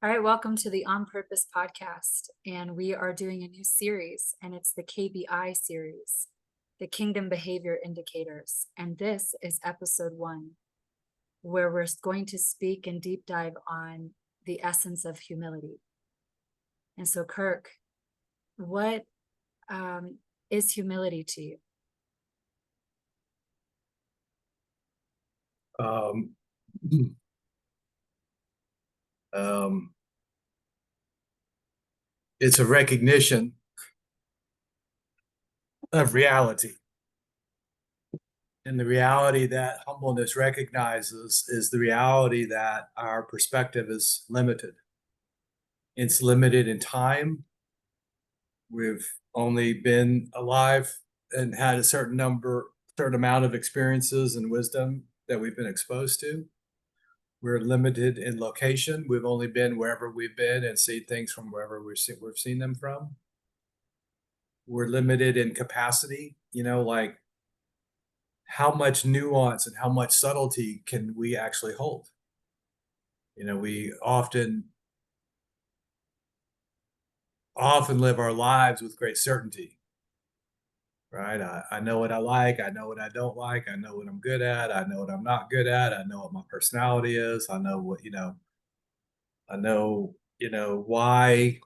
All right, welcome to the On Purpose podcast. And we are doing a new series, and it's the KBI series, the Kingdom Behavior Indicators. And this is episode 1, where we're going to speak and deep dive on the essence of humility. And so, Kirk, what is humility to you? Um, um, it's a recognition of reality. And the reality that humbleness recognizes is the reality that our perspective is limited. It's limited in time. We've only been alive and had a certain amount of experiences and wisdom that we've been exposed to. We're limited in location. We've only been wherever we've been and seen things from wherever we've seen them from. We're limited in capacity, like how much nuance and how much subtlety can we actually hold? We often live our lives with great certainty, right? I know what I like, I know what I don't like, I know what I'm good at, I know what I'm not good at, I know what my personality is, I know what, I know, why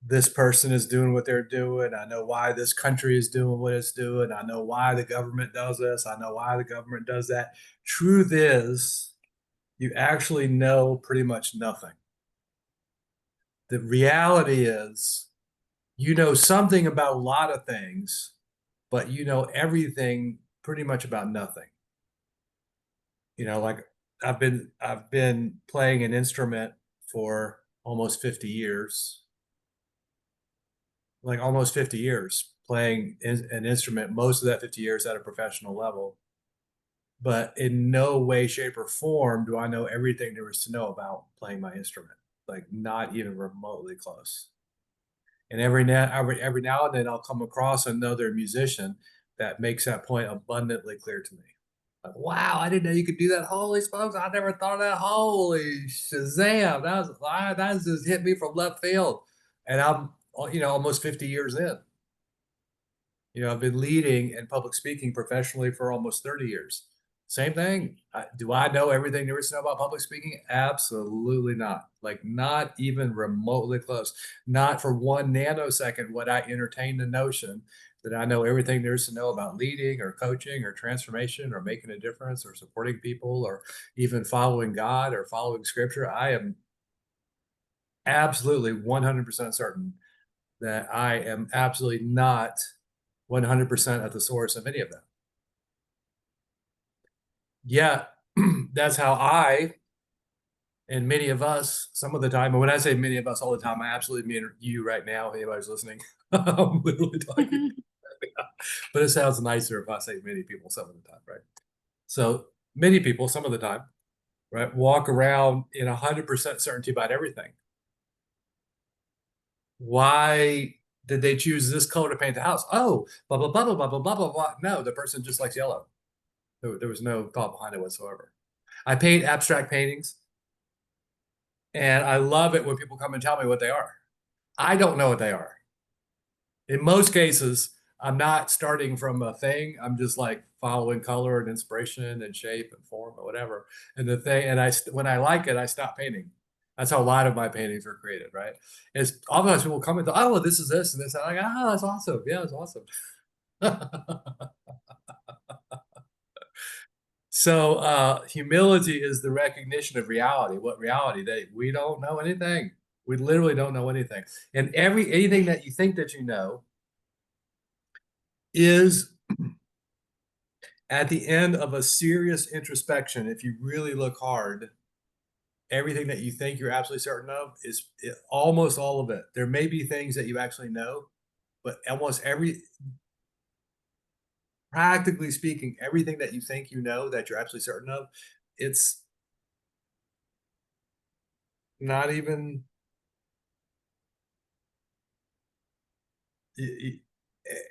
this person is doing what they're doing. I know why this country is doing what it's doing. I know why the government does this. I know why the government does that. Truth is, you actually know pretty much nothing. The reality is, you know something about a lot of things, but you know everything pretty much about nothing. Like I've been playing an instrument for almost 50 years, like almost 50 years playing an instrument, most of that 50 years at a professional level. But in no way, shape, or form do I know everything there is to know about playing my instrument, like not even remotely close. And every now and then I'll come across another musician that makes that point abundantly clear to me. Like, wow, I didn't know you could do that. Holy smokes, I never thought of that. Holy Shazam. That just hit me from left field. And I'm almost 50 years in. I've been leading and public speaking professionally for almost 30 years. Same thing. Do I know everything there is to know about public speaking? Absolutely not. Like, not even remotely close. Not for one nanosecond would I entertain the notion that I know everything there is to know about leading or coaching or transformation or making a difference or supporting people or even following God or following scripture. I am absolutely 100% certain that I am absolutely not 100% at the source of any of them. Yeah, that's how I and many of us, some of the time, and when I say many of us all the time, I absolutely mean you right now, if anybody's listening. I'm literally talking, but it sounds nicer if I say many people some of the time, right? So many people, some of the time, right, walk around in 100% certainty about everything. Why did they choose this color to paint the house? Oh, blah, blah, blah, blah, blah, blah, blah, blah, blah. No, the person just likes yellow. There was no thought behind it whatsoever. I paint abstract paintings, and I love it when people come and tell me what they are. I don't know what they are. In most cases, I'm not starting from a thing. I'm just like following color and inspiration and shape and form or whatever. And the thing, and when I like it, I stop painting. That's how a lot of my paintings are created, right? It's oftentimes people come and go, oh, well, this is this and this. And I'm like, oh, that's awesome. Yeah, it's awesome. So humility is the recognition of reality. What reality? That we don't know anything. We literally don't know anything. And anything that you think that you know is at the end of a serious introspection. If you really look hard, everything that you think you're absolutely certain of is almost all of it. There may be things that you actually know, but almost practically speaking, everything that you think you know that you're absolutely certain of, it's not even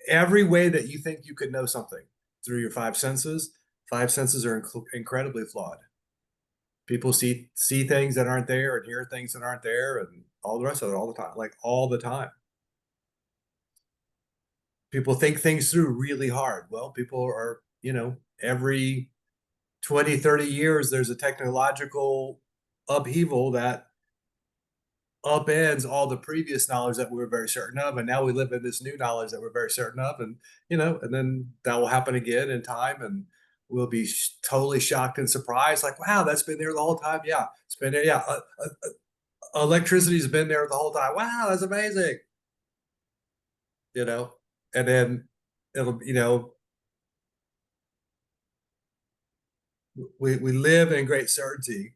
every way that you think you could know something through your five senses are incredibly flawed People see things that aren't there and hear things that aren't there and all the rest of it all the time, like all the time. People think things through really hard. Well, people are, every 20, 30 years, there's a technological upheaval that upends all the previous knowledge that we were very certain of. And now we live in this new knowledge that we're very certain of. And, and then that will happen again in time. And we'll be totally shocked and surprised, like, wow, that's been there the whole time. Yeah, it's been there. Yeah. Electricity's been there the whole time. Wow, that's amazing. You know, and then it'll, we live in great certainty,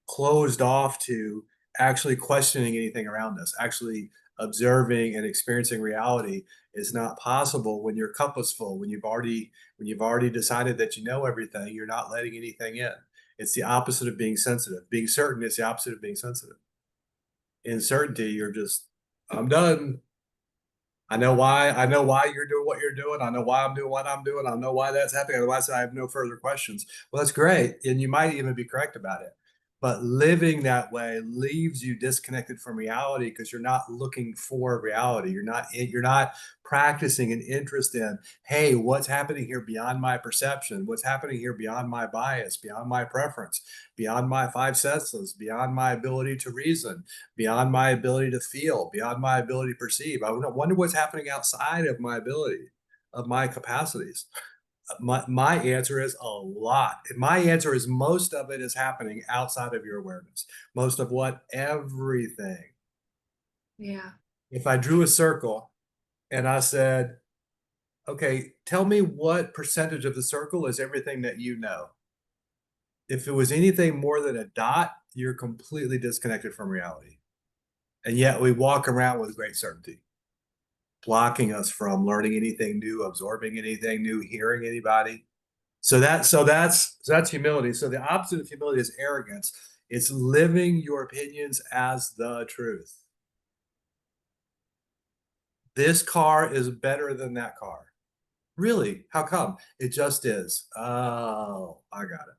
closed off to actually questioning anything around us, actually observing and experiencing reality is not possible when your cup is full, when you've already decided that you know everything, you're not letting anything in. It's the opposite of being sensitive. Being certain is the opposite of being sensitive. In certainty, you're just, I'm done. I know why you're doing what you're doing. I know why I'm doing what I'm doing. I know why that's happening. Otherwise, I have no further questions. Well, that's great. And you might even be correct about it. But living that way leaves you disconnected from reality because you're not looking for reality. You're not practicing an interest in, hey, what's happening here beyond my perception? What's happening here beyond my bias, beyond my preference, beyond my five senses, beyond my ability to reason, beyond my ability to feel, beyond my ability to perceive. I wonder what's happening outside of my ability, of my capacities. My answer is a lot. My answer is most of it is happening outside of your awareness. Most of what? Everything. Yeah. If I drew a circle and I said, okay, tell me what percentage of the circle is everything that you know. If it was anything more than a dot, you're completely disconnected from reality. And yet we walk around with great certainty, blocking us from learning anything new, absorbing anything new, hearing anybody. So that's humility. So the opposite of humility is arrogance. It's living your opinions as the truth. This car is better than that car. Really? How come? It just is. Oh, I got it.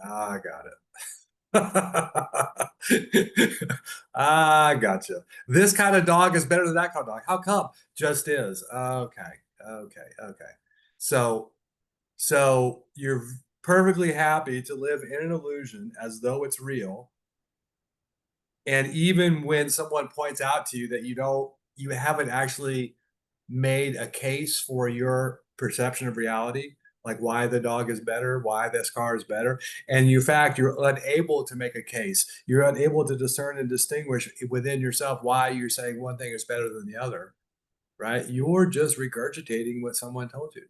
I got it. I gotcha. This kind of dog is better than that kind of dog. How come? Just is. Okay. Okay. Okay. So so you're perfectly happy to live in an illusion as though it's real. And even when someone points out to you that you haven't actually made a case for your perception of reality, like why the dog is better, why this car is better, and in fact, you're unable to make a case. You're unable to discern and distinguish within yourself why you're saying one thing is better than the other, right? You're just regurgitating what someone told you.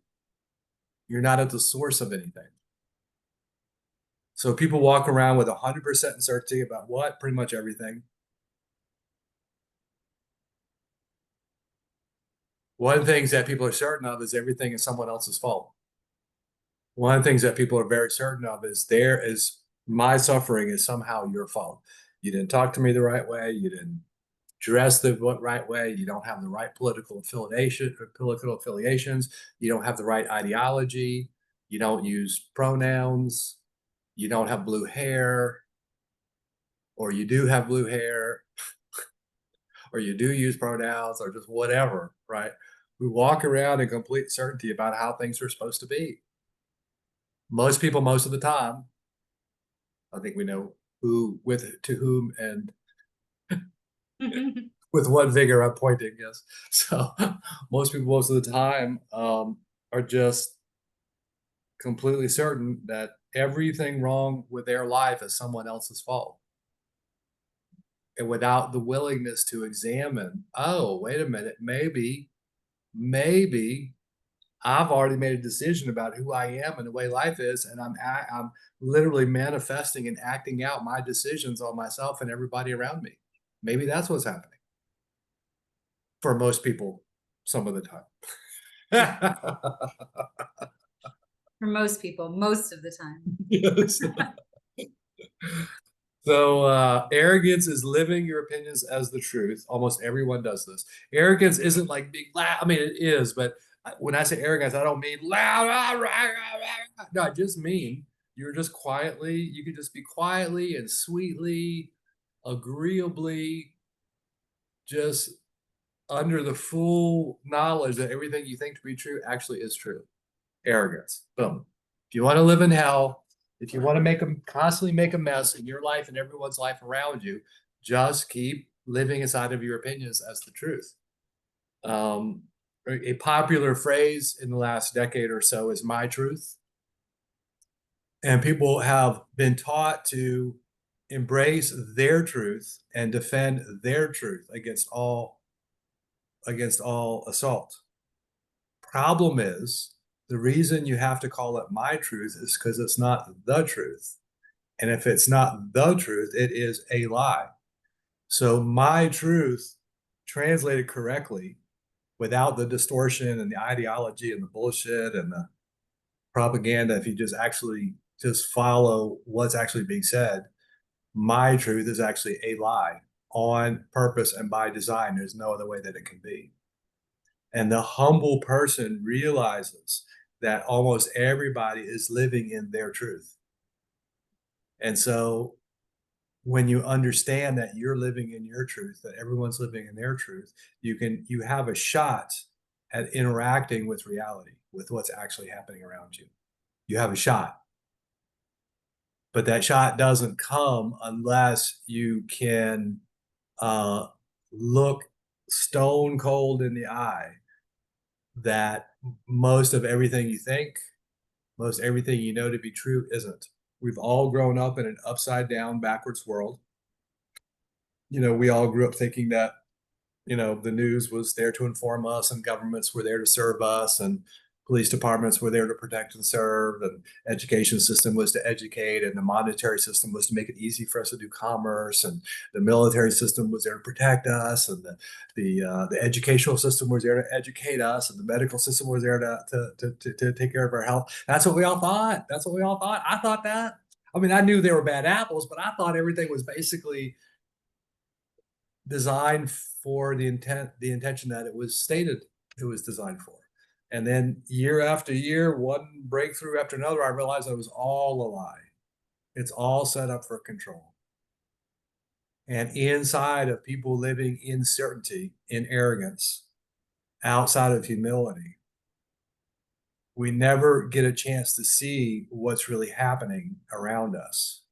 You're not at the source of anything. So people walk around with 100% certainty about what? Pretty much everything. One of the things that people are certain of is everything is someone else's fault. One of the things that people are very certain of is my suffering is somehow your fault. You didn't talk to me the right way. You didn't dress the right way. You don't have the right political affiliations. You don't have the right ideology. You don't use pronouns. You don't have blue hair, or you do have blue hair, or you do use pronouns, or just whatever, right? We walk around in complete certainty about how things are supposed to be. Most people, most of the time, I think we know to whom, and with what vigor I'm pointing, yes. So most people, most of the time, are just completely certain that everything wrong with their life is someone else's fault. And without the willingness to examine, oh, wait a minute, maybe I've already made a decision about who I am and the way life is, and I'm literally manifesting and acting out my decisions on myself and everybody around me. Maybe that's what's happening for most people some of the time. For most people, most of the time. Yes. So arrogance is living your opinions as the truth. Almost everyone does this. Arrogance isn't like being loud. I mean, it is, but when I say arrogance, I don't mean loud. No, I just mean You're just quietly, you could just be quietly and sweetly, agreeably, just under the full knowledge that everything you think to be true actually is true. Arrogance. Boom. If you want to live in hell, if you want to constantly make a mess in your life and everyone's life around you, just keep living inside of your opinions as the truth. Um, a popular phrase in the last decade or so is my truth. And people have been taught to embrace their truth and defend their truth against all assault. Problem is, the reason you have to call it my truth is because it's not the truth. And if it's not the truth, it is a lie. So my truth, translated correctly, without the distortion and the ideology and the bullshit and the propaganda, if you just actually just follow what's actually being said, my truth is actually a lie on purpose and by design. There's no other way that it can be. And the humble person realizes that almost everybody is living in their truth. And so when you understand that you're living in your truth, that everyone's living in their truth, you have a shot at interacting with reality, with what's actually happening around you. You have a shot. But that shot doesn't come unless you can uh, look stone cold in the eye that most of everything you think, most everything you know to be true isn't. We've all grown up in an upside down, backwards world. We all grew up thinking that the news was there to inform us, and governments were there to serve us, and police departments were there to protect and serve, and education system was to educate, and the monetary system was to make it easy for us to do commerce, and the military system was there to protect us, and the educational system was there to educate us, and the medical system was there to take care of our health. That's what we all thought. That's what we all thought. I thought that. I mean, I knew they were bad apples, but I thought everything was basically designed for the intention that it was stated it was designed for. And then year after year, one breakthrough after another, I realized it was all a lie. It's all set up for control. And inside of people living in certainty, in arrogance, outside of humility, we never get a chance to see what's really happening around us,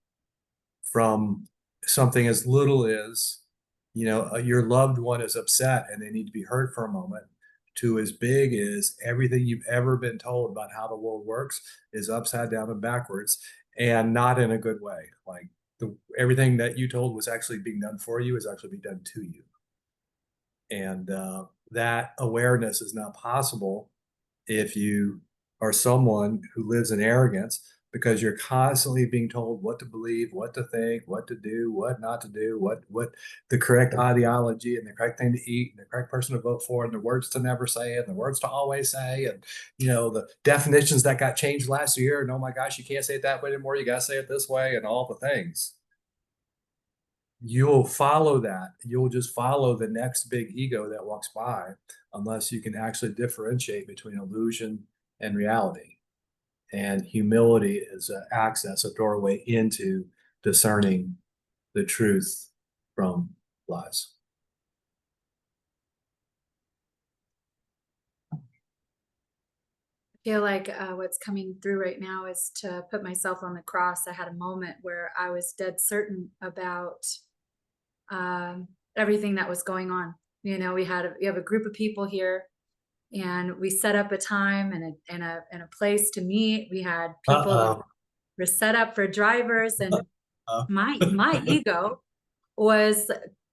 from something as little as your loved one is upset and they need to be heard for a moment, to as big as everything you've ever been told about how the world works is upside down and backwards, and not in a good way. Like everything that you told was actually being done for you is actually being done to you. And that awareness is not possible if you are someone who lives in arrogance, because you're constantly being told what to believe, what to think, what to do, what not to do, what the correct ideology and the correct thing to eat and the correct person to vote for and the words to never say and the words to always say, and the definitions that got changed last year, and oh my gosh, you can't say it that way anymore, you got to say it this way, and all the things. You'll follow that. You'll just follow the next big ego that walks by, unless you can actually differentiate between illusion and reality. And humility is an access, a doorway into discerning the truth from lies. I feel like what's coming through right now is to put myself on the cross. I had a moment where I was dead certain about everything that was going on. We have a group of people here, and we set up a time and a place to meet. We had people that Uh-oh. were set up for drivers, and Uh, my ego was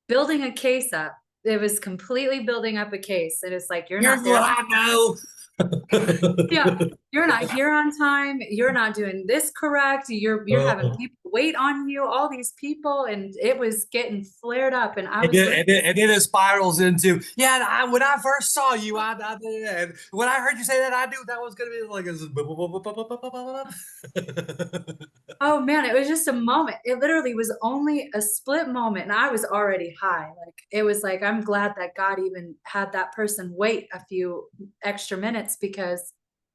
building a case up. It was completely building up a case. And it's like, you're Here's not there what on I know. yeah, you're not here on time, you're not doing this correct, you're having Oh. people wait on you, all these people, and it was getting flared up, and I And was then, looking. and then it spirals into, yeah, when I first saw you, and when I heard you say that, I knew that was going to be like Oh man, it was just a moment. It literally was only a split moment, and I was already high. Like, it was like, I'm glad that God even had that person wait a few extra minutes, because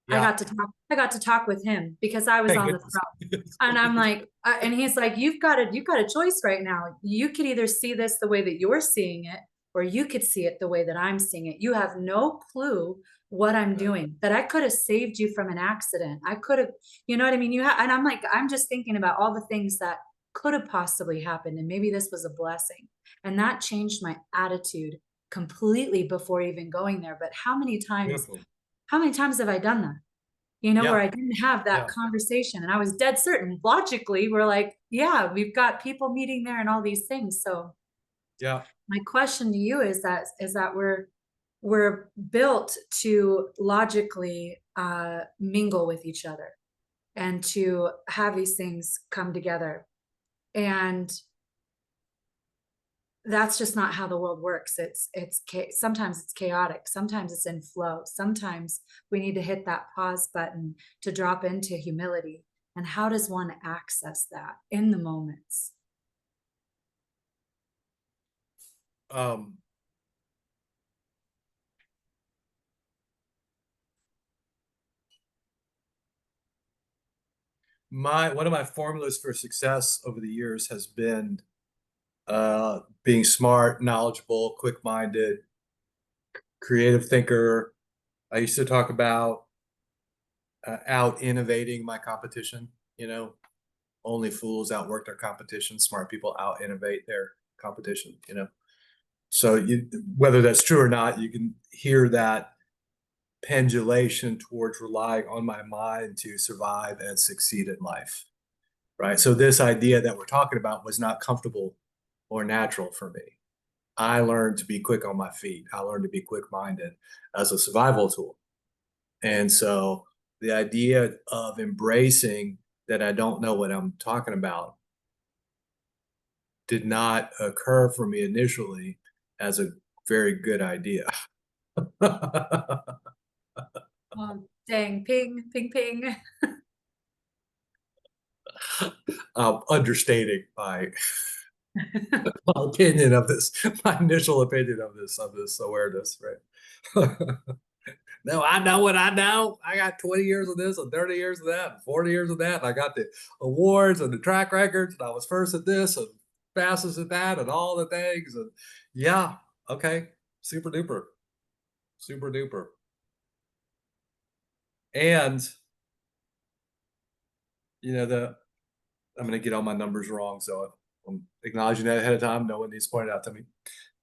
Yeah. I got to talk with him because I was Thank on the goodness. throne. And I'm like, and he's like, you've got a choice right now. You could either see this the way that you're seeing it, or you could see it the way that I'm seeing it. You have no clue what I'm Right. doing, that I could have saved you from an accident. I could have, you know what I mean? And I'm like, I'm just thinking about all the things that could have possibly happened. And maybe this was a blessing. And that changed my attitude completely before even going there. But Beautiful. how many times have I done that? You know, where Yeah. I didn't have that Yeah. conversation and I was dead certain. Logically, we're like, yeah, we've got people meeting there and all these things. So Yeah. my question to you is that we're built to logically mingle with each other and to have these things come together. And that's just not how the world works. Sometimes it's chaotic, sometimes it's in flow, sometimes we need to hit that pause button to drop into humility. And how does one access that in the moments? Um, one of my formulas for success over the years has been being smart, knowledgeable, quick-minded, creative thinker. I used to talk about out innovating my competition. You know, only fools outwork their competition. Smart people out innovate their competition. You know, so whether that's true or not, you can hear that pendulation towards relying on my mind to survive and succeed in life. Right. So this idea that we're talking about was not comfortable or natural for me. I learned to be quick on my feet. I learned to be quick minded as a survival tool. And so the idea of embracing that I don't know what I'm talking about did not occur for me initially as a very good idea. Dang, ping, ping, ping. Understating my opinion of this, my initial opinion of this awareness, right? No, I know what I know. I got 20 years of this and 30 years of that and 40 years of that. And I got the awards and the track records, and I was first at this and fastest at that and all the things. And yeah, okay, super duper, super duper. And the I'm gonna get all my numbers wrong, so I'm acknowledging that ahead of time. No one needs to point it out to me.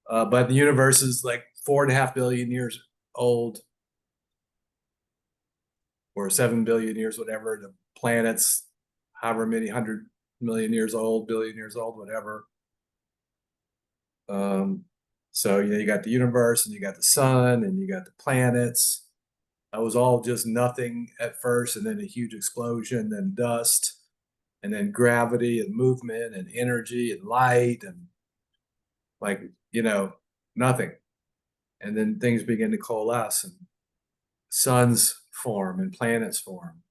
But the universe is like 4.5 billion years old, or 7 billion years, whatever. The planet's however many 100 million years old, billion years old, whatever. Um, so you got the universe, and you got the sun, and you got the planets. That was all just nothing at first, and then a huge explosion, then dust, and then gravity and movement and energy and light, and like nothing. And then things begin to coalesce, and suns form and planets form,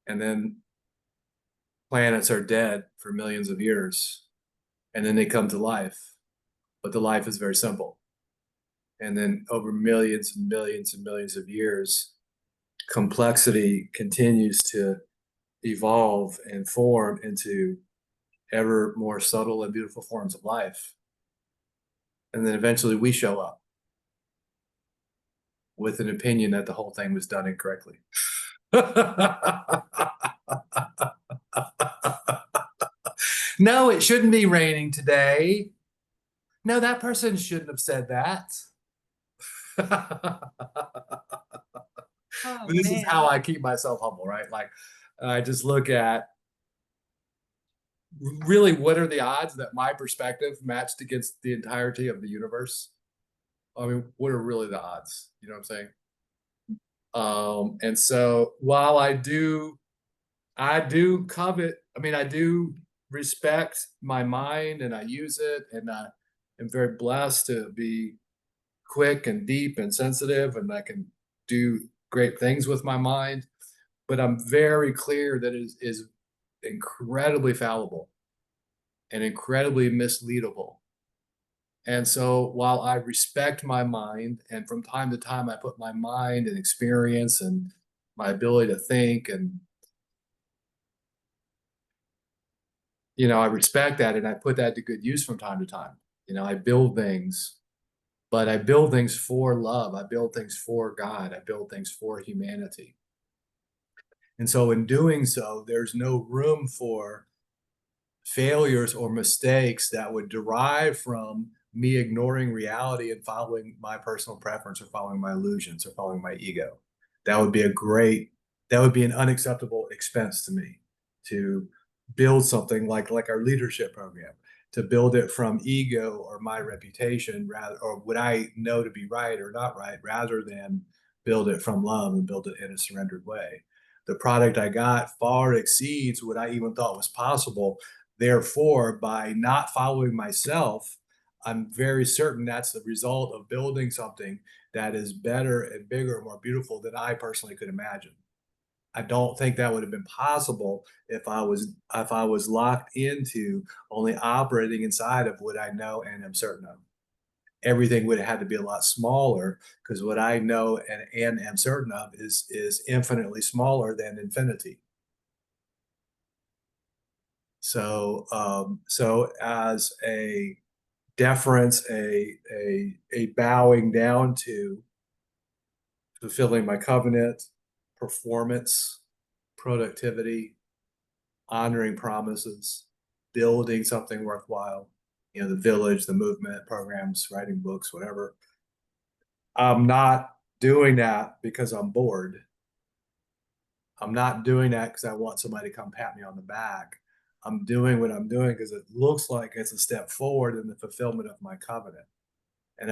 and then planets are dead for millions of years, and then they come to life, but the life is very simple. And then over millions and millions and millions of years, complexity continues to evolve and form into ever more subtle and beautiful forms of life. And then eventually we show up with an opinion that the whole thing was done incorrectly. No, it shouldn't be raining today. No, that person shouldn't have said that. Oh This is how man. I keep myself humble, right? Like, I just look at really what are the odds that my perspective matched against the entirety of the universe. I mean, what are really the odds? You know what I'm saying? And so while I do covet, I mean, I do respect my mind and I use it, and I am very blessed to be quick and deep and sensitive, and I can do great things with my mind. But I'm very clear that it is incredibly fallible and incredibly misleadable And so while I respect my mind, and from time to time I put my mind and experience and my ability to think and I respect that and I put that to good use from time to time. I build things, but I build things for love. I build things for God. I build things for humanity. And so in doing so, there's no room for failures or mistakes that would derive from me ignoring reality and following my personal preference or following my illusions or following my ego. That would be that would be an unacceptable expense to me to build something like our leadership program, to build it from ego or my reputation rather, or what I know to be right or not right, rather than build it from love and build it in a surrendered way. The product I got far exceeds what I even thought was possible. Therefore, by not following myself, I'm very certain that's the result of building something that is better and bigger and more beautiful than I personally could imagine. I don't think that would have been possible if I was locked into only operating inside of what I know and am certain of. Everything would have had to be a lot smaller because what I know and am certain of is infinitely smaller than infinity. So as a deference, a bowing down to fulfilling my covenant, performance, productivity, honoring promises, building something worthwhile, the village, the movement, programs, writing books, whatever. I'm not doing that because I'm bored. I'm not doing that because I want somebody to come pat me on the back. I'm doing what I'm doing because it looks like it's a step forward in the fulfillment of my covenant. And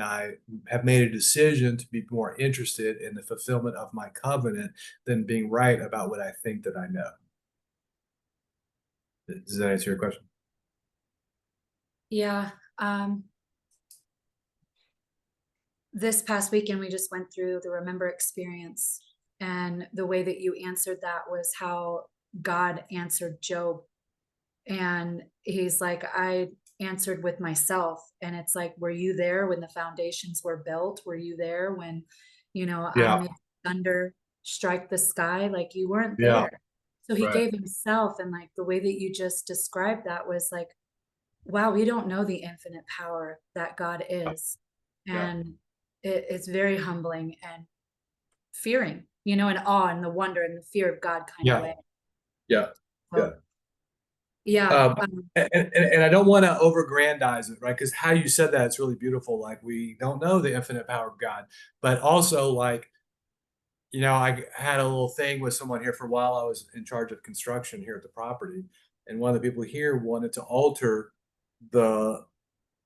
I have made a decision to be more interested in the fulfillment of my covenant than being right about what I think that I know. Does that answer your question? Yeah. This past weekend, we just went through the Remember experience. And the way that you answered that was how God answered Job. And he's like, I answered with myself. And it's like, were you there when the foundations were built? Were you there when, I Yeah, made thunder strike the sky? Like, you weren't yeah, there. So he right. gave himself. And like the way that you just described that was like, wow, we don't know the infinite power that God is. Yeah, And it's very humbling and fearing, and awe and the wonder and the fear of God kind of yeah, way. yeah, yeah. So yeah. Um, and I don't want to overgrandize it, right? Because how you said that, it's really beautiful. Like we don't know the infinite power of God, but also like, I had a little thing with someone here for a while. I was in charge of construction here at the property, and one of the people here wanted to alter the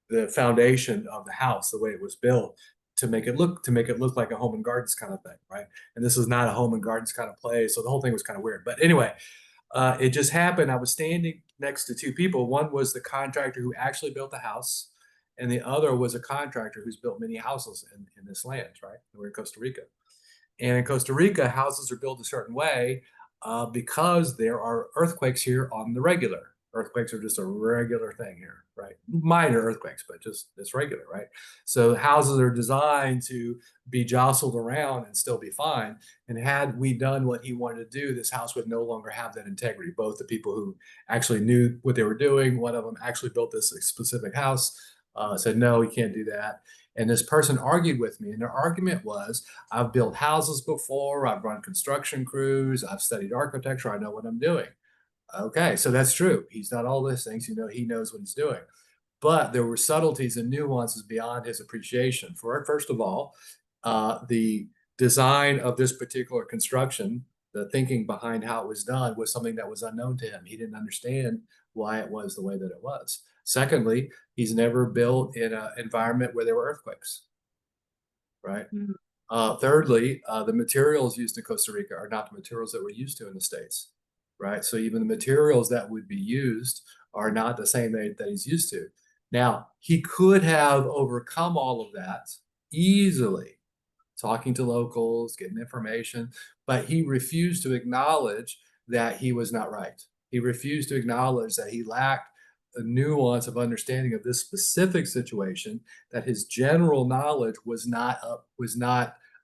the foundation of the house, the way it was built, to make it look like a home and gardens kind of thing, right? And this is not a home and gardens kind of place, so the whole thing was kind of weird. But anyway, it just happened. I was standing next to two people. One was the contractor who actually built the house, and the other was a contractor who's built many houses in this land, right? We're in Costa Rica. And in Costa Rica, houses are built a certain way because there are earthquakes here on the regular. Earthquakes are just a regular thing here, right? Minor earthquakes, but just it's regular, right? So houses are designed to be jostled around and still be fine. And had we done what he wanted to do, this house would no longer have that integrity. Both the people who actually knew what they were doing, one of them actually built this specific house, said, no, we can't do that. And this person argued with me, and their argument was, I've built houses before, I've run construction crews, I've studied architecture, I know what I'm doing. Okay, so that's true. He's done all those things, he knows what he's doing. But there were subtleties and nuances beyond his appreciation. First of all, the design of this particular construction, the thinking behind how it was done was something that was unknown to him. He didn't understand why it was the way that it was. Secondly, he's never built in an environment where there were earthquakes, right? Mhm. Thirdly, the materials used in Costa Rica are not the materials that we're used to in the States, right? So even the materials that would be used are not the same that he's used to. Now, he could have overcome all of that easily, talking to locals, getting information, but he refused to acknowledge that he was not right. He refused to acknowledge that he lacked a nuance of understanding of this specific situation, that his general knowledge was not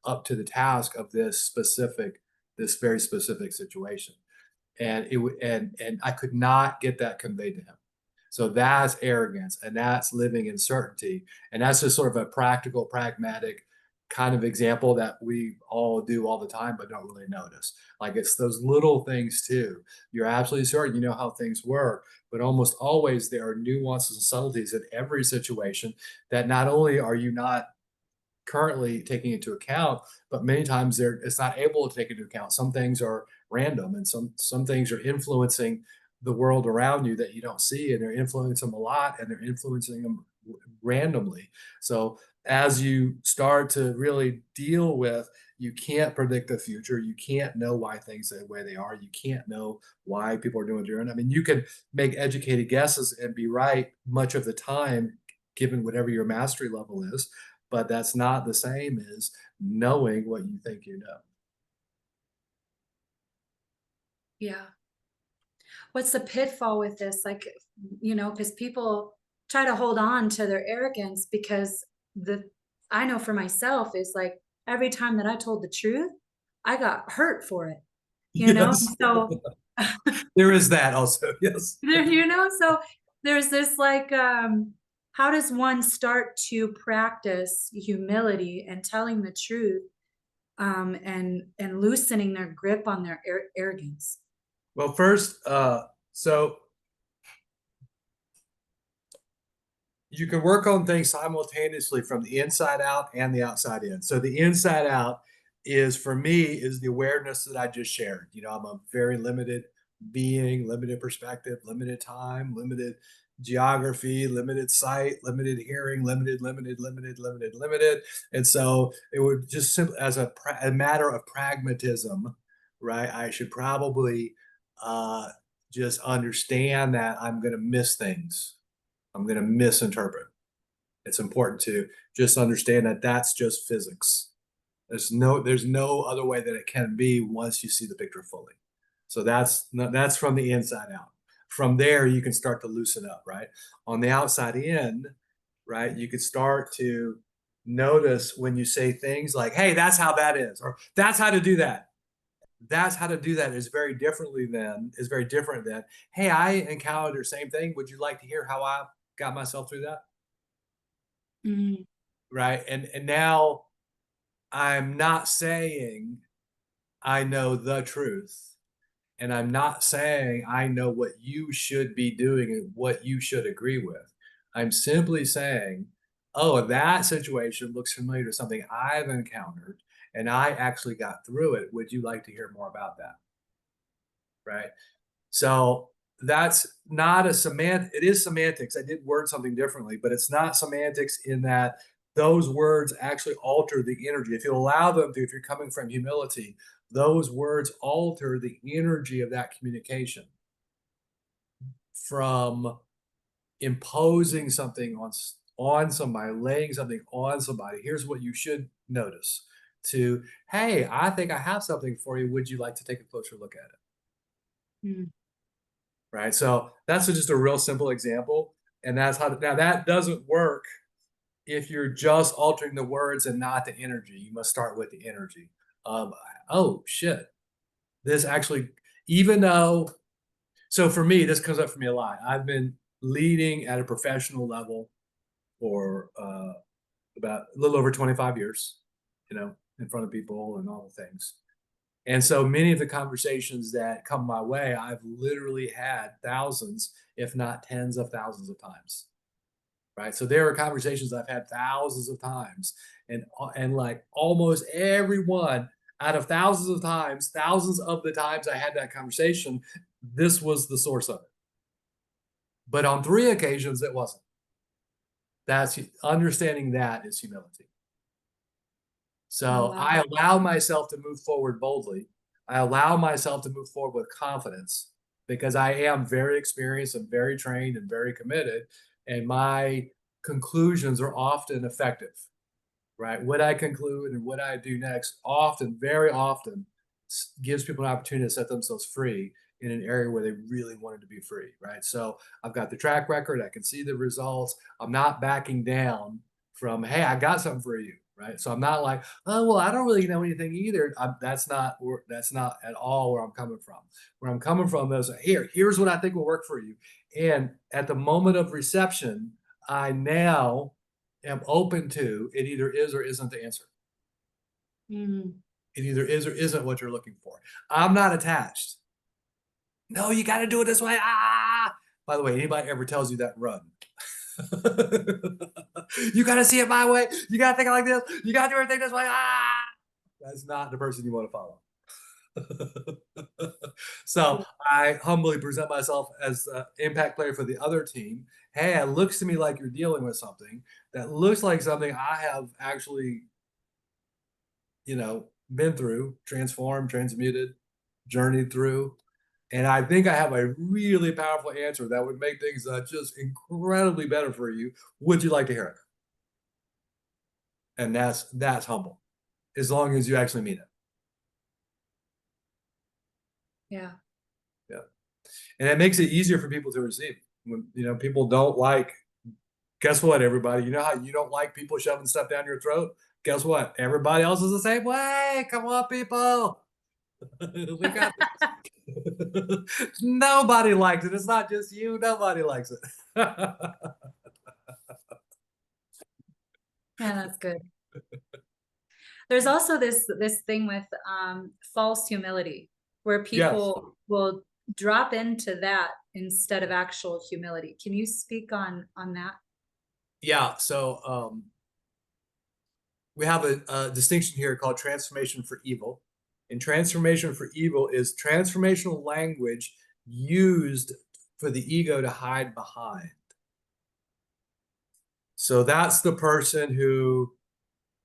up to the task of this very specific situation. And and I could not get that conveyed to him. So that's arrogance, and that's living in certainty, and that's just sort of a practical, pragmatic kind of example that we all do all the time, but don't really notice. Like, it's those little things too. You're absolutely certain you know how things work, but almost always there are nuances and subtleties in every situation that not only are you not currently taking into account, but many times it's not able to take into account. Some things are random, and some things are influencing the world around you that you don't see, and they're influencing them a lot, and they're influencing them randomly. So as you start to really deal with, you can't predict the future. You can't know why things are the way they are. You can't know why people are doing what they're doing. I mean, you can make educated guesses and be right much of the time, given whatever your mastery level is, but that's not the same as knowing what you think you know. Yeah. What's the pitfall with this? Like, because people try to hold on to their arrogance because the I know for myself is like every time that I told the truth, I got hurt for it, you know? Yes, So there is that also. Yes. so there's this like how does one start to practice humility and telling the truth and loosening their grip on their arrogance? Well, first, so you can work on things simultaneously from the inside out and the outside in. So the inside out is, for me, is the awareness that I just shared. You know, I'm a very limited being, limited perspective, limited time, limited geography, limited sight, limited hearing, limited. And so it would just simply, as a matter of pragmatism, right? I should probably uh, just understand that I'm going to miss things. I'm going to misinterpret. It's important to just understand that that's just physics. There's no other way that it can be once you see the picture fully. So that's from the inside out. From there, you can start to loosen up, right? On the outside in, right, you could start to notice when you say things like, "Hey, that's how that is," or "That's how to do that." That's how to do that is very different than, "Hey, I encountered the same thing. Would you like to hear how I got myself through that?" Mm, Right? And now I'm not saying I know the truth, and I'm not saying I know what you should be doing and what you should agree with. I'm simply saying, "Oh, that situation looks familiar to something I've encountered, and I actually got through it. Would you like to hear more about that?" Right? So that's not a semant. It is semantics. I did word something differently, but it's not semantics in that those words actually alter the energy. If you allow them to, if you're coming from humility, those words alter the energy of that communication from imposing something on somebody, laying something on somebody. Here's what you should notice. To, "Hey, I think I have something for you. Would you like to take a closer look at it?" mm, Right? So that's just a real simple example. And that's how, now that doesn't work if you're just altering the words and not the energy. You must start with the energy of, "Oh shit, this actually," even though, so for me, this comes up for me a lot. I've been leading at a professional level for about a little over 25 years, in front of people and all the things. And so many of the conversations that come my way, I've literally had thousands, if not tens of thousands of times. Right. So there are conversations I've had thousands of times, and like almost everyone out of thousands of the times I had that conversation, this was the source of it. But on 3 occasions, it wasn't. That's understanding, that is humility. oh So wow. I allow myself to move forward boldly. I allow myself to move forward with confidence because I am very experienced and very trained and very committed. And my conclusions are often effective, right? What I conclude and what I do next often, very often, gives people an opportunity to set themselves free in an area where they really wanted to be free, right? So I've got the track record, I can see the results. I'm not backing down from, hey, I got something for you, right? So I'm not like, oh, well, I don't really know anything either. That's not at all where I'm coming from. Where I'm coming from is, here's what I think will work for you. And at the moment of reception, I now am open to it either is or isn't the answer. Mm. It either is or isn't what you're looking for. I'm not attached. No, you got to do it this way. Ah! By the way, anybody ever tells you that, run. You got to see it my way. You got to think like this. You got to do everything this way. Ah! That's not the person you want to follow. So I humbly present myself as the impact player for the other team. Hey, it looks to me like you're dealing with something that looks like something I have actually, been through, transformed, transmuted, journeyed through. And I think I have a really powerful answer that would make things just incredibly better for you. Would you like to hear it? And that's humble, as long as you actually mean it. Yeah. Yeah. And it makes it easier for people to receive. When people don't like, guess what, everybody? You know how you don't like people shoving stuff down your throat? Guess what? Everybody else is the same way. Come on, people. We got this. Nobody likes it. It's not just you. Nobody likes it. Yeah, that's good. There's also this thing with false humility, where Yes. people will drop into that instead of actual humility. Can you speak on that? Yeah. So we have a distinction here called transformation for evil. And transformation for evil is transformational language used for the ego to hide behind. So that's the person who,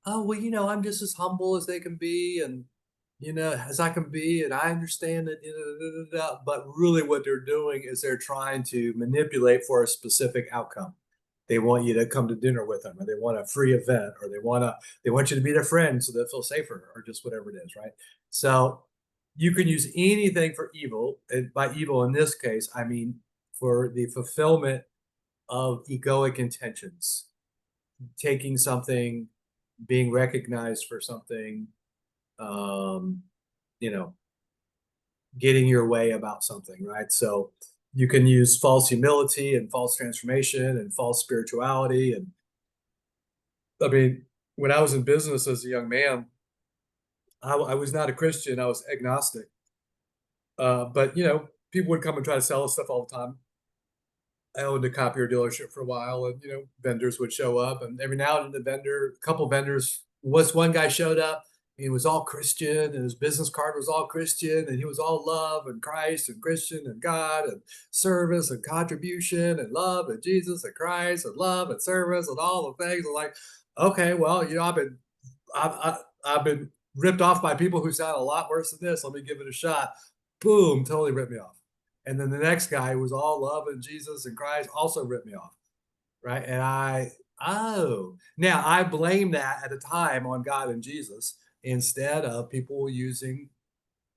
oh, well, I'm just as humble as they can be, and as I can be, and I understand it. But really, what they're doing is they're trying to manipulate for a specific outcome. They want you to come to dinner with them, or they want a free event, or they want you to be their friend so they'll feel safer, or just whatever it is, right? So you can use anything for evil, and by evil in this case, I mean for the fulfillment of egoic intentions, taking something, being recognized for something, um, you know, getting your way about something, right? So you can use false humility and false transformation and false spirituality. And I mean, when I was in business as a young man, I was not a Christian, I was agnostic. But people would come and try to sell us stuff all the time. I owned a copier dealership for a while, and vendors would show up, and every now and then a couple vendors, one guy showed up. He was all Christian, and his business card was all Christian, and he was all love and Christ and Christian and God and service and contribution and love and Jesus and Christ and love and service and all the things. I'm like, okay, well, I've been ripped off by people who sound a lot worse than this. Let me give it a shot. Boom, totally ripped me off. And then the next guy who was all love and Jesus and Christ also ripped me off. Right. And now I blame that at the time on God and Jesus instead of people using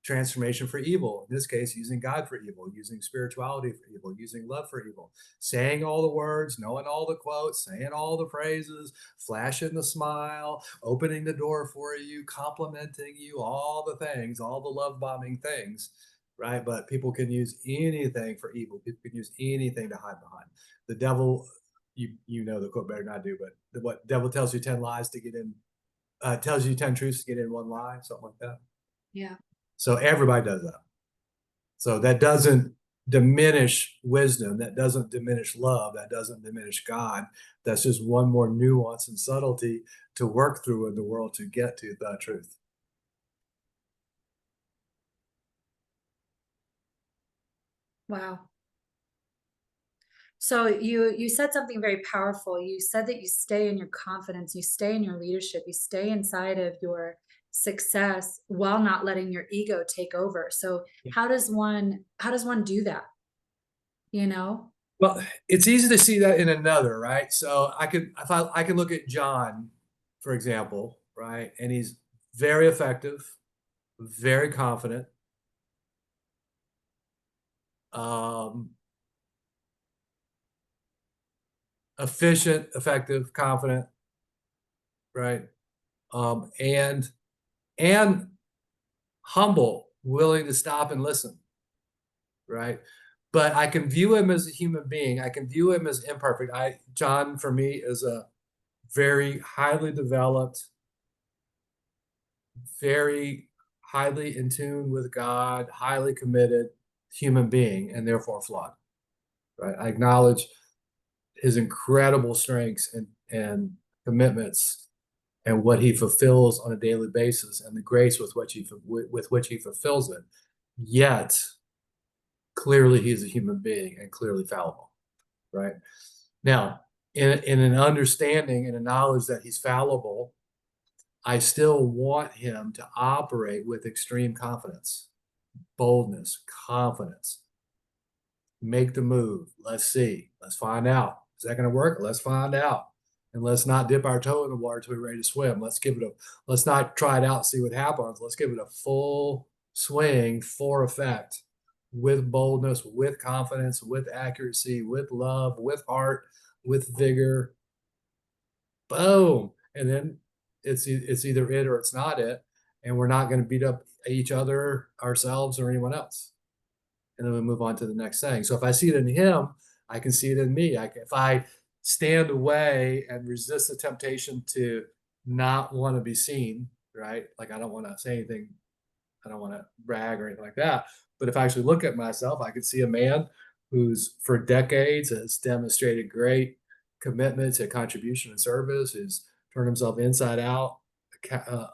transformation for evil. In this case, using God for evil, using spirituality for evil, using love for evil, saying all the words, knowing all the quotes, saying all the phrases, flashing the smile, opening the door for you, complimenting you, all the things, all the love bombing things, right? But people can use anything for evil. People can use anything to hide behind. The devil, you know the quote better than I do, but what devil tells you 10 lies to get in, tells you 10 truths to get in one lie, something like that. Yeah. So everybody does that. So that doesn't diminish wisdom. That doesn't diminish love. That doesn't diminish God. That's just one more nuance and subtlety to work through in the world to get to the truth. Wow. So you said something very powerful. You said that you stay in your confidence, you stay in your leadership, you stay inside of your success while not letting your ego take over. So how does one do that? You know? Well, it's easy to see that in another, right? So I can look at John, for example, right? And he's very effective, very confident, um, efficient, effective, confident, right? And and humble, willing to stop and listen, right? But I can view him as a human being. I can view him as imperfect. John for me is a very highly developed, very highly in tune with God, highly committed human being, and therefore flawed. Right? I acknowledge his incredible strengths and commitments and what he fulfills on a daily basis and the grace with which he fulfills it. Yet, clearly, he's a human being and clearly fallible. Right now, in an understanding and a knowledge that he's fallible, I still want him to operate with extreme confidence, boldness, confidence. Make the move. Let's see. Let's find out. Is that going to work? Let's find out. And let's not dip our toe in the water till we're ready to swim. Let's not try it out and see what happens. Let's give it a full swing for effect with boldness, with confidence, with accuracy, with love, with heart, with vigor. Boom. And then it's either it or it's not it. And we're not going to beat up each other, ourselves, or anyone else. And then we move on to the next thing. So if I see it in him, I can see it in me. If I stand away and resist the temptation to not want to be seen, right? Like I don't want to say anything, I don't want to brag or anything like that. But if I actually look at myself, I can see a man who's for decades has demonstrated great commitment to contribution and service, who's turned himself inside out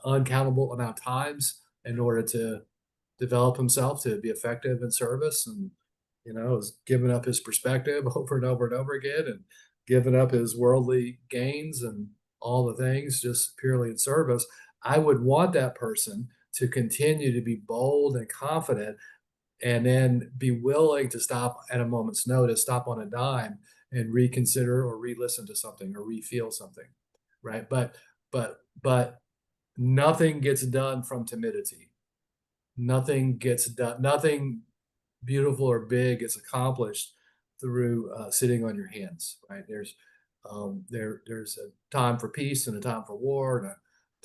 uncountable amount of times in order to develop himself to be effective in service, and has given up his perspective over and over and over again, and given up his worldly gains and all the things just purely in service. I would want that person to continue to be bold and confident, and then be willing to stop at a moment's notice, stop on a dime, and reconsider or re-listen to something or re-feel something, right? But nothing gets done from timidity. Nothing gets done. Nothing beautiful or big gets accomplished through sitting on your hands. Right? There's a time for peace and a time for war, and a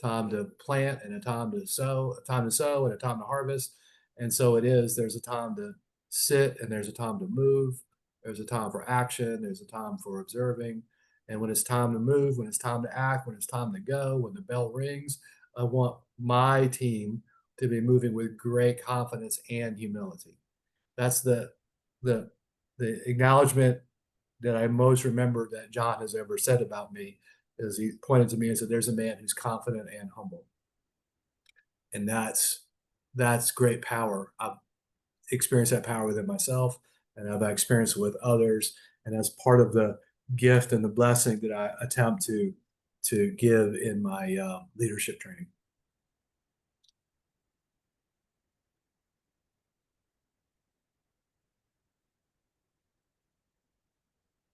time to plant and a time to sow, and a time to harvest. And so it is. There's a time to sit and there's a time to move. There's a time for action. There's a time for observing. And when it's time to move, when it's time to act, when it's time to go, when the bell rings, I want my team to be moving with great confidence and humility. That's the the acknowledgement that I most remember that John has ever said about me, is he pointed to me and said, "There's a man who's confident and humble," and that's great power. I've experienced that power within myself, and I've experienced it with others, and that's part of the gift and the blessing that I attempt to give in my leadership training.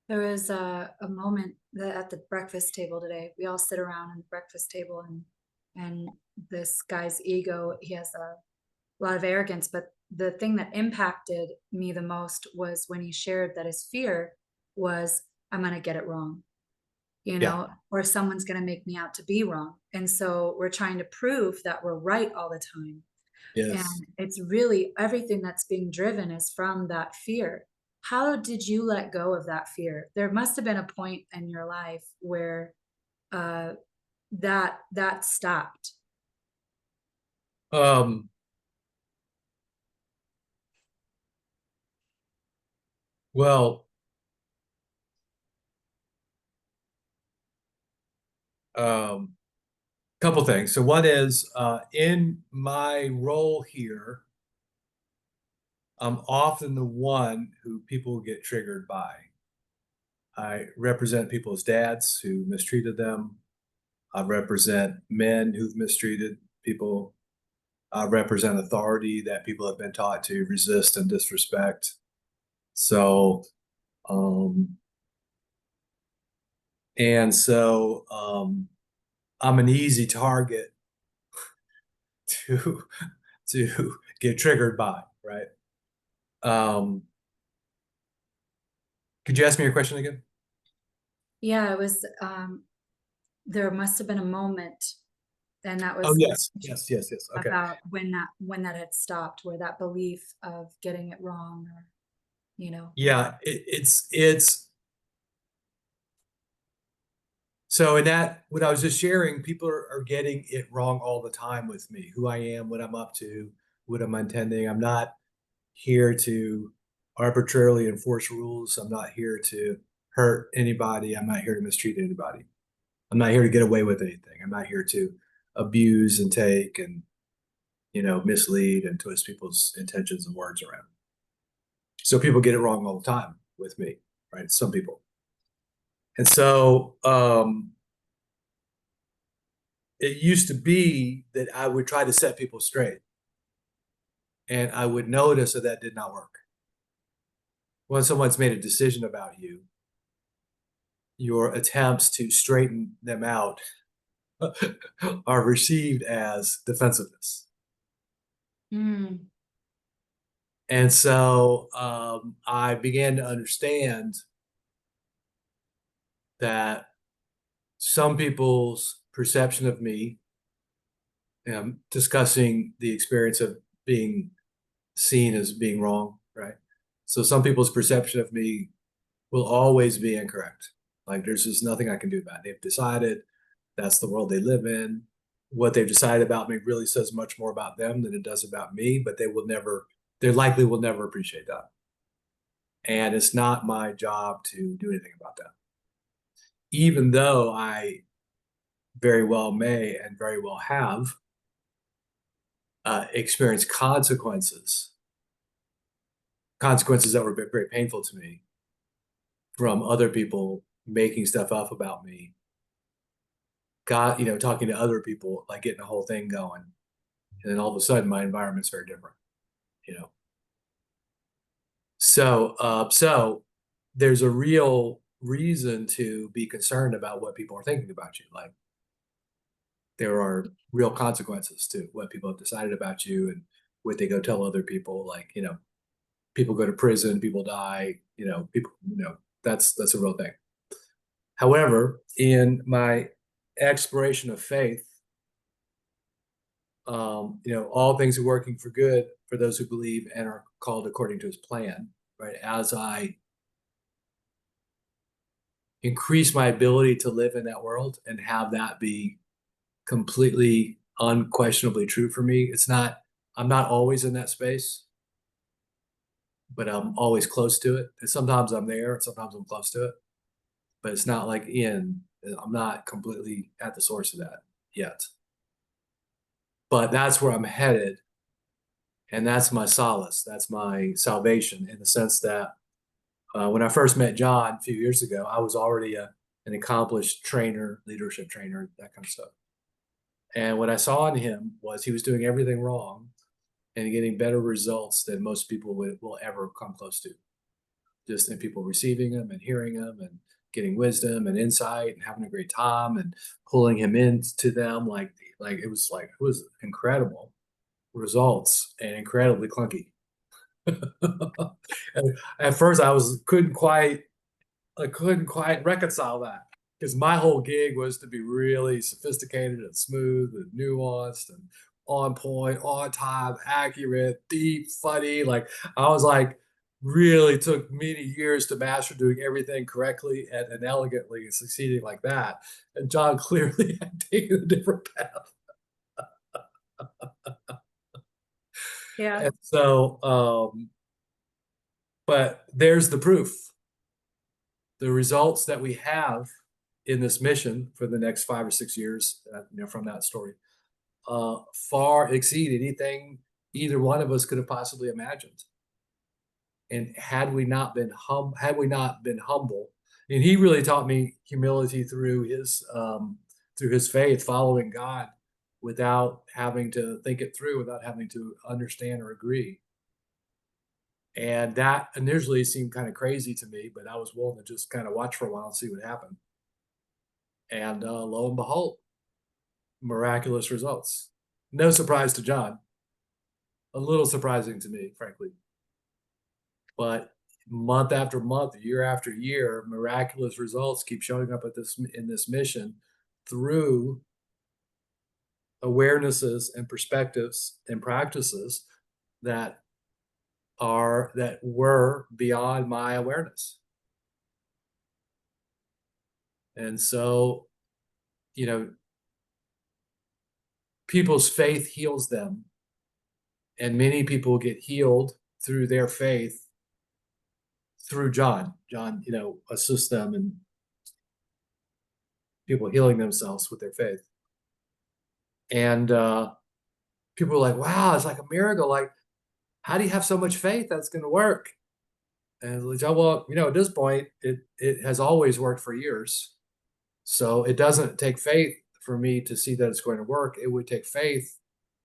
There was a moment that at the breakfast table today, we all sit around on the breakfast table, and this guy's ego, he has a lot of arrogance, but the thing that impacted me the most was when he shared that his fear was, I'm going to get it wrong, Yeah. or someone's going to make me out to be wrong. And so we're trying to prove that we're right all the time. Yes. And it's really everything that's being driven is from that fear. How did you let go of that fear? There must have been a point in your life where uh, that stopped. Um, well, couple things. So one is in my role here, I'm often the one who people get triggered by. I represent people's dads who mistreated them. I represent men who've mistreated people. I represent authority that people have been taught to resist and disrespect. So, um, I'm an easy target to to get triggered by, right? Um, Could you ask me your question again? Yeah, it was there must have been a moment, and that Oh, was yes. Yes, yes, yes. Okay. about when that had stopped, where that belief of getting it wrong, or you know. Yeah, it's so in that what I was just sharing, people are getting it wrong all the time with me, who I am, what I'm up to, what I'm intending. I'm not here to arbitrarily enforce rules. I'm not here to hurt anybody. I'm not here to mistreat anybody. I'm not here to get away with anything. I'm not here to abuse and take and mislead and twist people's intentions and words around. So people get it wrong all the time with me, right? Some people. And so it used to be that I would try to set people straight and I would notice that that did not work. When someone's made a decision about you, your attempts to straighten them out are received as defensiveness. Mm. And so I began to understand that some people's perception of me, discussing the experience of being seen as being wrong, right? So some people's perception of me will always be incorrect. Like there's just nothing I can do about it. They've decided that's the world they live in. What they've decided about me really says much more about them than it does about me, but they likely will never appreciate that. And it's not my job to do anything about that. Even though I very well may and very well have experienced consequences that were very painful to me from other people making stuff up about me, talking to other people, like getting a whole thing going. And then all of a sudden my environment's very different, you know. So there's a real reason to be concerned about what people are thinking about you. Like there are real consequences to what people have decided about you and what they go tell other people. Like, people go to prison, people die, that's a real thing. However, in my exploration of faith, all things are working for good for those who believe and are called according to his plan, right? As I increase my ability to live in that world and have that be completely unquestionably true for me. I'm not always in that space, but I'm always close to it. And sometimes I'm there and sometimes I'm close to it, but it's not like I'm not completely at the source of that yet. But that's where I'm headed. And that's my solace. That's my salvation in the sense that when I first met John a few years ago, I was already an accomplished trainer, leadership trainer, that kind of stuff. And what I saw in him was he was doing everything wrong and getting better results than most people will ever come close to. Just in people receiving them and hearing them and getting wisdom and insight and having a great time and pulling him into them it was incredible results and incredibly clunky. At first I couldn't quite reconcile that because my whole gig was to be really sophisticated and smooth and nuanced and on point, on time, accurate, deep, funny. Like I was like, really took many years to master doing everything correctly and elegantly and succeeding like that. And John clearly had taken a different path. Yeah. And so, but there's the proof. The results that we have in this mission for the next 5 or 6 years, from that story, far exceed anything either one of us could have possibly imagined. And had we not been humble, and he really taught me humility through his faith, following God without having to think it through, without having to understand or agree. And that initially seemed kind of crazy to me, but I was willing to just kind of watch for a while and see what happened. And lo and behold, miraculous results. No surprise to John. A little surprising to me, frankly. But month after month, year after year, miraculous results keep showing up at this in this mission through awarenesses and perspectives and practices that that were beyond my awareness. And so, you know, people's faith heals them, and many people get healed through their faith through John. John, assists them in people healing themselves with their faith. And people are like, wow, it's like a miracle. Like, how do you have so much faith that's going to work? And it's like, well, at this point, it has always worked for years. So it doesn't take faith for me to see that it's going to work. It would take faith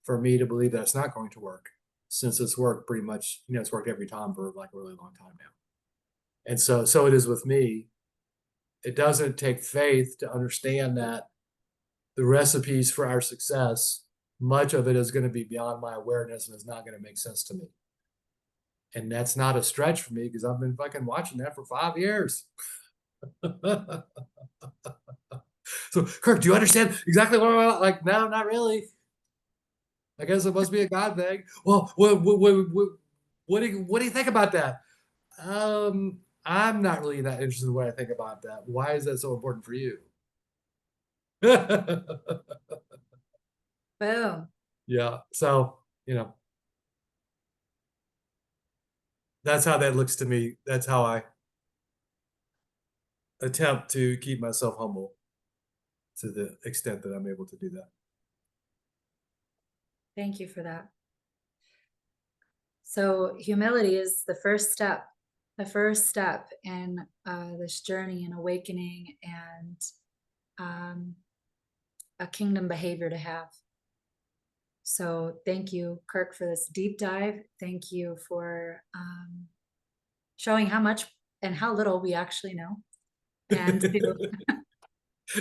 for me to believe that it's not going to work, since it's worked pretty much, it's worked every time for like a really long time now. And so it is with me. It doesn't take faith to understand that the recipes for our success, much of it is going to be beyond my awareness and is not going to make sense to me. And that's not a stretch for me because I've been fucking watching that for 5 years. So, Kirk, do you understand exactly what I'm like? No, not really. I guess it must be a God thing. Well, what do you think about that? I'm not really that interested in what I think about that. Why is that so important for you? Boom. Yeah. So, that's how that looks to me. That's how I attempt to keep myself humble to the extent that I'm able to do that. Thank you for that. So humility is the first step in this journey and awakening and a kingdom behavior to have. So thank you, Kirk, for this deep dive. Thank you for showing how much and how little we actually know. And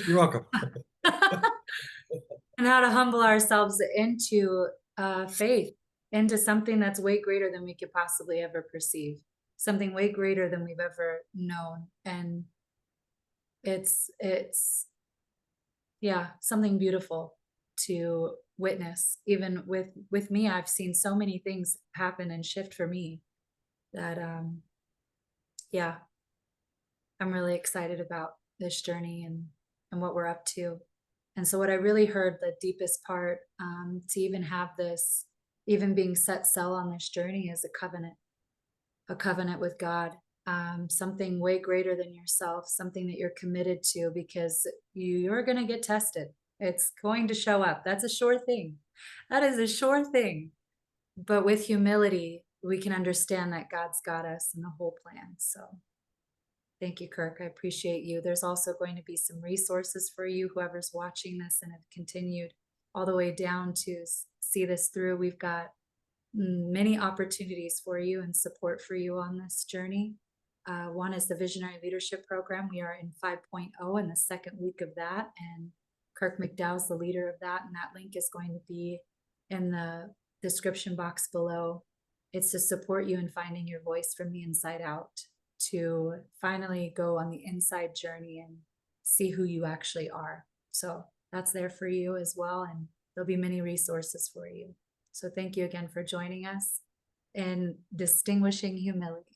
You're welcome. and how to humble ourselves into faith, into something that's way greater than we could possibly ever perceive, something way greater than we've ever known. And it's yeah, something beautiful to witness. Even with me, I've seen so many things happen and shift for me that yeah, I'm really excited about this journey and what we're up to. And so what I really heard, the deepest part, to even have this, even being set sail on this journey, is a covenant with God, something way greater than yourself, something that you're committed to, because you're going to get tested. It's going to show up. That's a sure thing. That is a sure thing. But with humility, we can understand that God's got us in the whole plan. So thank you, Kirk. I appreciate you. There's also going to be some resources for you, whoever's watching this and have continued all the way down to see this through. We've got many opportunities for you and support for you on this journey. One is the Visionary Leadership Program. We are in 5.0 in the second week of that, and Kirk McDowell's the leader of that, and that link is going to be in the description box below. It's to support you in finding your voice from the inside out, to finally go on the inside journey and see who you actually are. So that's there for you as well, and there'll be many resources for you. So thank you again for joining us in distinguishing humility.